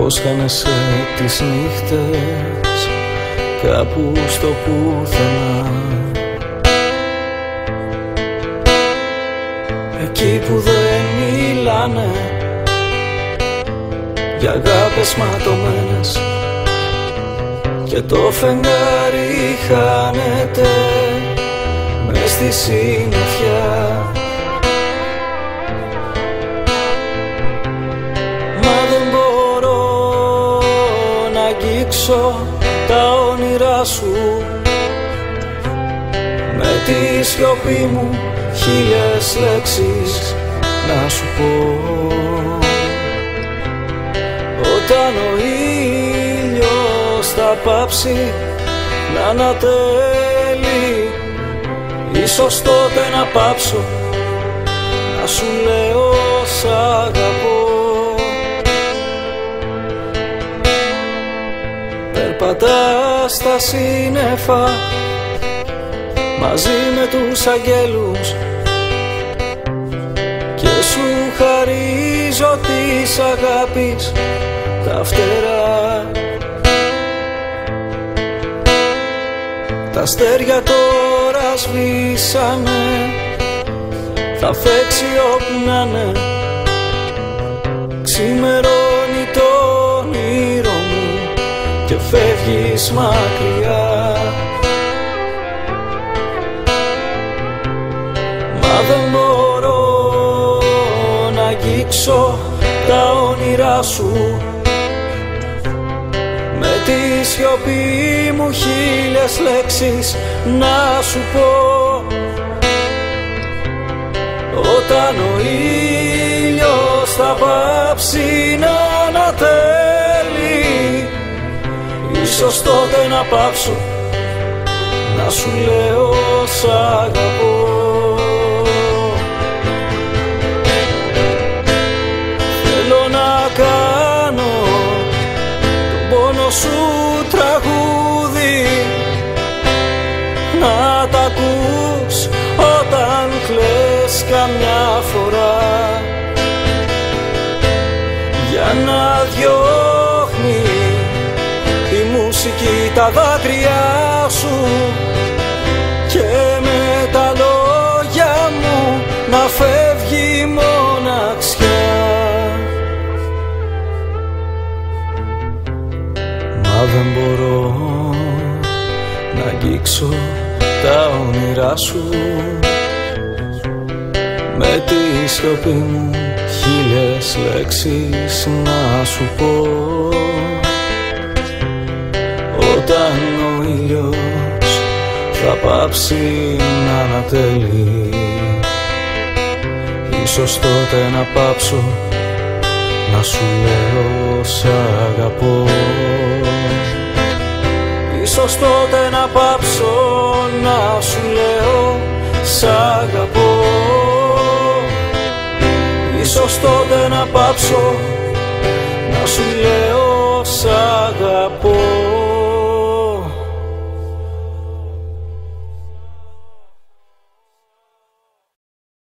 Πως χάνεσαι τις νύχτες κάπου στο πουθενά, εκεί που δεν μιλάνε για αγάπες ματωμένες και το φεγγάρι χάνεται μες στη συννεφιά. Μα δεν μπορώ να αγγίξω τα όνειρά σου, με τη σιωπή μου χίλιες λέξεις να σου πω. Όταν ο ήλιος θα πάψει να ανατέλει, ίσως τότε να πάψω να σου λέω σ' αγαπώ. Περπατάς στα σύννεφα μαζί με τους αγγέλους και σου χαρίζω της αγάπης τα φτερά. Τα αστέρια τώρα σβήσανε, θα φέξει όπου να'ναι, ξημερώνει το όνειρο μου και φεύγεις μακριά. Μα δεν μπορώ να αγγίξω τα όνειρά σου, με τη σιωπή μου χίλιες λέξεις να σου πω. Όταν ο ήλιος θα πάψει να ανατέλει, ίσως τότε να πάψω να σου λέω σ' αγαπώ. Θέλω να κάνω τον πόνο σου τραγούδι, να τ' ακούς όταν κλαις καμιά φορά, για να διώχνει η μουσική τα δάκρυά σου και με τα λόγια μου να φεύγει μοναξιά. Μα δεν μπορώ να αγγίξω τα όνειρά σου, με τη σιωπή μου χίλιες λέξεις να σου πω. Όταν ο ήλιος θα πάψει να ανατέλει, ίσως τότε να πάψω να σου λέω σ' αγαπώ. Ίσως τότε να πάψω να σου λέω σ' αγαπώ. Ίσως τότε να πάψω να σου λέω σ' αγαπώ.